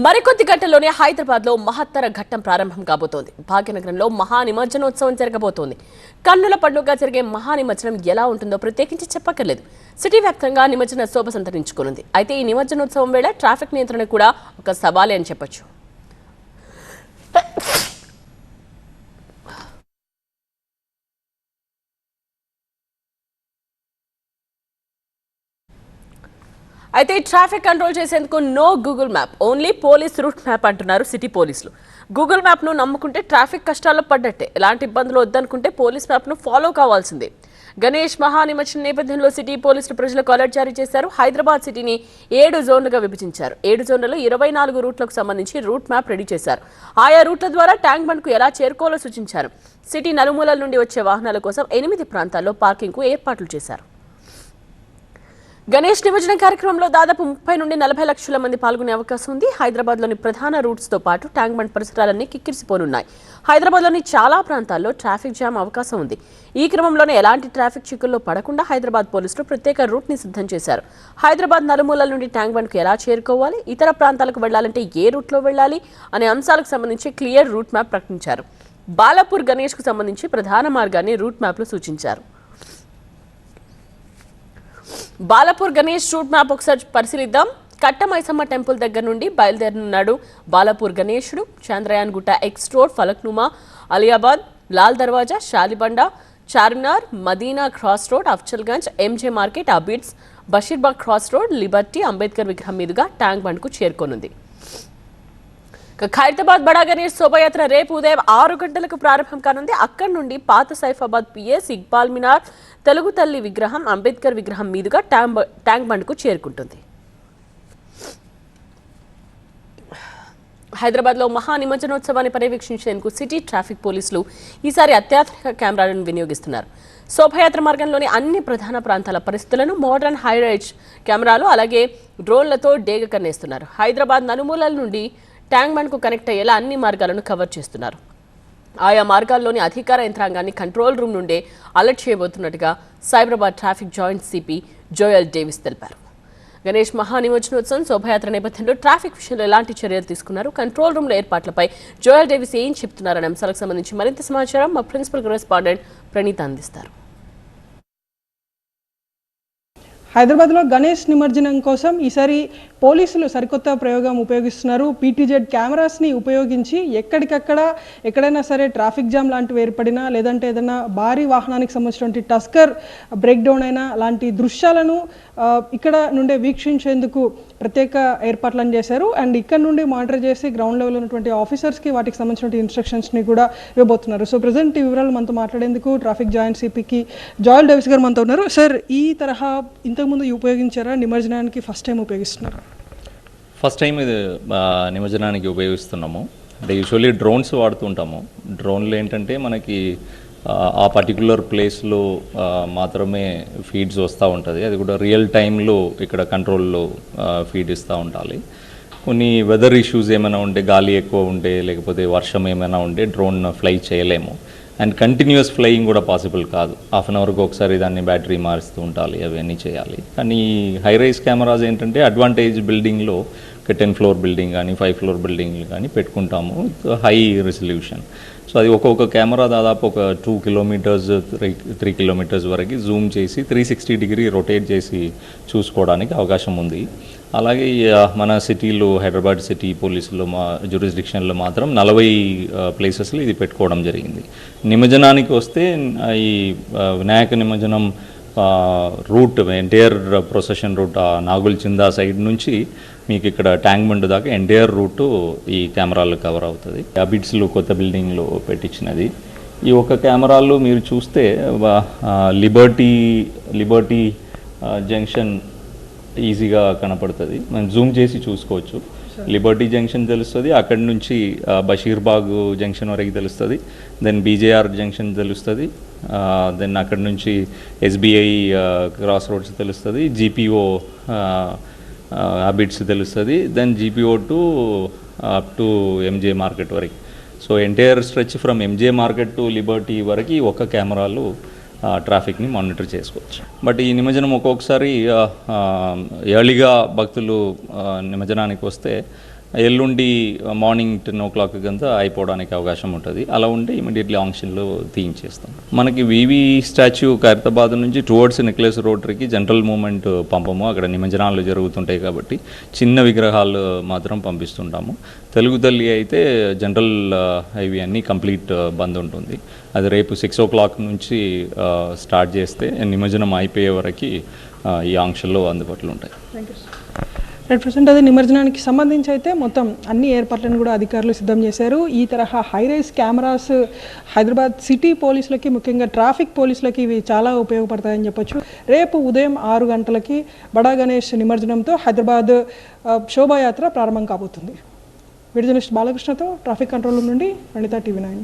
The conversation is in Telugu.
మరికొద్ది గంటల్లోనే హైదరాబాద్ లో మహత్తర ఘట్టం ప్రారంభం కాబోతోంది. భాగ్యనగరంలో మహానిమజ్జనోత్సవం జరగబోతోంది. కన్నుల పండుగగా జరిగే మహానిమజ్జనం ఎలా ఉంటుందో ప్రత్యేకించి చెప్పక్కర్లేదు. సిటీ వ్యాప్తంగా నిమజ్జన శోభ సంతరించుకోనుంది. అయితే ఈ నిమజ్జనోత్సవం వేళ ట్రాఫిక్ నియంత్రణ కూడా ఒక సవాలే అని చెప్పొచ్చు. అయితే ట్రాఫిక్ కంట్రోల్ చేసేందుకు no Google map, only police route map అంటున్నారు సిటీ పోలీసులు. గూగుల్ మ్యాప్ను నమ్ముకుంటే ట్రాఫిక్ కష్టాల్లో పడ్డట్టే. ఎలాంటి ఇబ్బందులు వద్దనుకుంటే పోలీస్ మ్యాప్ను ఫాలో కావాల్సిందే. గణేష్ మహానిమజ్జనం నేపథ్యంలో సిటీ పోలీసులు ప్రజలకు అలర్ట్ జారీ చేశారు. హైదరాబాద్ సిటీని 7 జోన్లుగా విభజించారు. 7 జోన్లలో 24 రూట్లకు సంబంధించి రూట్ మ్యాప్ రెడీ చేశారు. ఆయా రూట్ల ద్వారా ట్యాంక్ బండ్కు ఎలా చేరుకోవాలో సూచించారు. సిటీ నలుమూలల నుండి వచ్చే వాహనాల కోసం 8 ప్రాంతాల్లో పార్కింగ్కు ఏర్పాట్లు చేశారు. గణేష్ నిమజ్జనం కార్యక్రమంలో దాదాపు 30 నుండి 40 లక్షల మంది పాల్గొనే అవకాశం ఉంది. హైదరాబాద్లోని ప్రధాన రూట్స్తో పాటు ట్యాంక్ బండ్ పరిసరాలన్నీ కిక్కిరిసిపోనున్నాయి. హైదరాబాద్లోని చాలా ప్రాంతాల్లో ట్రాఫిక్ జామ్ అవకాశం ఉంది. ఈ క్రమంలోనే ఎలాంటి ట్రాఫిక్ చిక్కుల్లో పడకుండా హైదరాబాద్ పోలీసులు ప్రత్యేక రూట్ని సిద్ధం చేశారు. హైదరాబాద్ నలుమూలల నుండి ట్యాంక్ బండ్కు ఎలా చేరుకోవాలి, ఇతర ప్రాంతాలకు వెళ్లాలంటే ఏ రూట్లో వెళ్లాలి అనే అంశాలకు సంబంధించి క్లియర్ రూట్ మ్యాప్ ప్రకటించారు. బాలాపూర్ గణేష్కు సంబంధించి ప్రధాన మార్గాన్ని రూట్ మ్యాప్లో సూచించారు. బాలాపూర్ గణేష్ రూట్ మ్యాప్ ఒకసారి పరిశీలిద్దాం. కట్టమైసమ్మ టెంపుల్ దగ్గర నుండి బయలుదేరనున్నాడు బాలాపూర్ గణేశుడు. Chandrayangutta X road, Falaknuma, Aliabad, Lal Darwaza, Shalibanda, Charminar, Madina cross road, Afzalgunj, MJ market, Abids, Basheerbagh cross road, Liberty, Ambedkar విగ్రహం మీదుగా ట్యాంక్ బండ్కు చేరుకోనుంది. ఖైరతాబాద్ బడా గణేష్ శోభయాత్ర రేపు ఉదయం 6 గంటలకు ప్రారంభం కానుంది. అక్కడి నుండి పాత సైఫాబాద్ పిఎస్, ఇక్బాల్ మినార్, తెలుగు తల్లి విగ్రహం, అంబేద్కర్ విగ్రహం మీదుగా ట్యాంక్ బండ్కు చేరుకుంటుంది. హైదరాబాద్లో మహా నిమజ్జనోత్సవాన్ని పర్యవేక్షించేందుకు సిటీ ట్రాఫిక్ పోలీసులు ఈసారి అత్యాధునిక కెమెరాలను వినియోగిస్తున్నారు. శోభయాత్ర మార్గంలోని అన్ని ప్రధాన ప్రాంతాల పరిస్థితులను మోడర్న్ హైరైజ్ కెమెరాలు అలాగే డ్రోన్లతో డేగ కన్నేస్తున్నారు. హైదరాబాద్ నలుమూలల నుండి ట్యాంక్ బండ్కు కనెక్ట్ అయ్యేలా అన్ని మార్గాలను కవర్ చేస్తున్నారు. ఆయా మార్గాల్లోని అధికార యంత్రాంగాన్ని కంట్రోల్ రూమ్ నుండే అలర్ట్ చేయబోతున్నట్టుగా Cyberabad traffic joint CP Joel Davis తెలిపారు. గణేష్ మహానిమజ్జనోత్సవం శోభయాత్ర నేపథ్యంలో ట్రాఫిక్ విషయంలో ఎలాంటి చర్యలు తీసుకున్నారు, కంట్రోల్ రూమ్ల ఏర్పాట్లపై జోయల్ డేవిస్ ఏం చెప్తున్నారనే అంశాలకు సంబంధించి మరింత సమాచారం మా ప్రిన్సిపల్ కరెస్పాండెంట్ ప్రణీత అందిస్తారు. హైదరాబాద్లో గణేష్ నిమజ్జనం కోసం ఈసారి పోలీసులు సరికొత్త ప్రయోగం ఉపయోగిస్తున్నారు. పీటీజెడ్ కెమెరాస్ని ఉపయోగించి ఎక్కడికక్కడ ఎక్కడైనా సరే ట్రాఫిక్ జామ్ లాంటివి ఏర్పడినా లేదంటే ఏదైనా భారీ వాహనానికి సంబంధించినటువంటి టస్కర్ బ్రేక్ డౌన్ అయినా లాంటి దృశ్యాలను ఇక్కడ నుండే వీక్షించేందుకు ప్రత్యేక ఏర్పాట్లను చేశారు. అండ్ ఇక్కడ నుండి మానిటర్ చేసి గ్రౌండ్ లెవెల్ ఉన్నటువంటి ఆఫీసర్స్కి వాటికి సంబంధించిన ఇన్స్ట్రక్షన్స్ని కూడా ఇవ్వబోతున్నారు. సో ప్రజెంట్ ఈ వివరాలు మనతో మాట్లాడేందుకు ట్రాఫిక్ జాయింట్ సిపికి జోయల్ డేవిస్ గారు మనతో ఉన్నారు. సార్, ఈ తరహా ఇంతకుముందు ఉపయోగించారా, నిమజ్జనానికి ఫస్ట్ టైం ఉపయోగిస్తున్నారా? ఫస్ట్ టైం ఇది నిమజ్జనానికి ఉపయోగిస్తున్నాము. అంటే యూజువల్లీ డ్రోన్స్ వాడుతుంటాము. డ్రోన్లు ఏంటంటే మనకి ఆ పర్టికులర్ ప్లేస్లో మాత్రమే ఫీడ్స్ వస్తూ ఉంటుంది. అది కూడా రియల్ టైంలో ఇక్కడ కంట్రోల్లో ఫీడ్ ఇస్తూ ఉండాలి. కొన్ని వెదర్ ఇష్యూస్ ఏమైనా ఉంటే, గాలి ఎక్కువ ఉంటే లేకపోతే వర్షం ఏమైనా ఉంటే డ్రోన్ ఫ్లై చేయలేము. అండ్ కంటిన్యూస్ ఫ్లయింగ్ కూడా పాసిబుల్ కాదు. హాఫ్ అన్ అవర్కి ఒకసారి దాన్ని బ్యాటరీ మారుస్తూ ఉండాలి, అవన్నీ చేయాలి. కానీ హై రైజ్ కెమెరాస్ ఏంటంటే అడ్వాంటేజ్ బిల్డింగ్లో 10 ఫ్లోర్ బిల్డింగ్ కానీ 5 ఫ్లోర్ బిల్డింగ్ కానీ పెట్టుకుంటాము, హై రెజల్యూషన్. సో అది ఒక్కొక్క కెమెరా దాదాపు ఒక 2 కిలోమీటర్స్ 3 కిలోమీటర్స్ వరకు జూమ్ చేసి 360 డిగ్రీ రొటేట్ చేసి చూసుకోవడానికి అవకాశం ఉంది. అలాగే మన సిటీలో హైదరాబాద్ సిటీ పోలీసులో మా జ్యూరిస్డిక్షన్లో మాత్రం 40 ప్లేసెస్లో ఇది పెట్టుకోవడం జరిగింది. నిమజ్జనానికి వస్తే ఈ వినాయక నిమజ్జనం route entire procession route Nagul Chinta side నుంచి మీకు ఇక్కడ ట్యాంక్ బండ్ దాకా ఎంటైర్ రూటు ఈ కెమెరాలు కవర్ అవుతుంది. అబిడ్స్లో కొత్త బిల్డింగ్లో పెట్టించినది. ఈ ఒక కెమెరాలు మీరు చూస్తే లిబర్టీ జంక్షన్ ఈజీగా కనపడుతుంది. మనం జూమ్ చేసి చూసుకోవచ్చు. లిబర్టీ జంక్షన్ తెలుస్తుంది, అక్కడి నుంచి బషీర్బాగ్ జంక్షన్ వరకు తెలుస్తుంది, దెన్ బీజేఆర్ జంక్షన్ తెలుస్తుంది, దెన్ అక్కడి నుంచి ఎస్బీఐ క్రాస్ రోడ్స్ తెలుస్తుంది, జీపీఓ అబిడ్స్ తెలుస్తుంది, then GPO up to MJ market వరకు. So entire stretch from MJ market to liberty వరకు ఒక కెమెరాలు ట్రాఫిక్ని మానిటర్ చేసుకోవచ్చు. బట్ ఈ నిమజ్జనం ఒక్కొక్కసారి ఎర్లీగా భక్తులు నిమజ్జనానికి వస్తే ఎల్లుండి మార్నింగ్ 10 o'clock కంతా అయిపోవడానికి అవకాశం ఉంటుంది. అలా ఉంటే ఇమీడియట్లీ ఆంక్షన్లో తీయించేస్తాం. మనకి వివి స్టాచ్యూ ఖైరతాబాద్ నుంచి టువర్డ్స్ నెక్లెస్ రోటరీకి జనరల్ మూవ్మెంట్ పంపము. అక్కడ నిమజ్జనాలు జరుగుతుంటాయి కాబట్టి చిన్న విగ్రహాలు మాత్రం పంపిస్తుంటాము. తెలుగు తల్లి అయితే జనరల్ ఇవి అన్నీ కంప్లీట్ బంద్ ఉంటుంది. అది రేపు 6 o'clock నుంచి స్టార్ట్ చేస్తే నిమజ్జనం అయిపోయే వరకు ఈ ఆంక్షల్లో అందుబాటులో ఉంటాయి. Thank you sir. Right, present అదే నిమజ్జనానికి సంబంధించి అయితే మొత్తం అన్ని ఏర్పాట్లను కూడా అధికారులు సిద్ధం చేశారు. ఈ తరహా హైరైజ్ కెమెరాస్ హైదరాబాద్ సిటీ పోలీసులకి, ముఖ్యంగా ట్రాఫిక్ పోలీసులకి ఇవి చాలా ఉపయోగపడతాయని చెప్పొచ్చు. రేపు ఉదయం 6 గంటలకి బడా గణేష్ నిమజ్జనంతో హైదరాబాద్ శోభాయాత్ర ప్రారంభం కాబోతుంది. వీడియో జర్నలిస్ట్ బాలకృష్ణతో ట్రాఫిక్ కంట్రోల్ రూమ్ నుండి అనిత, TV9.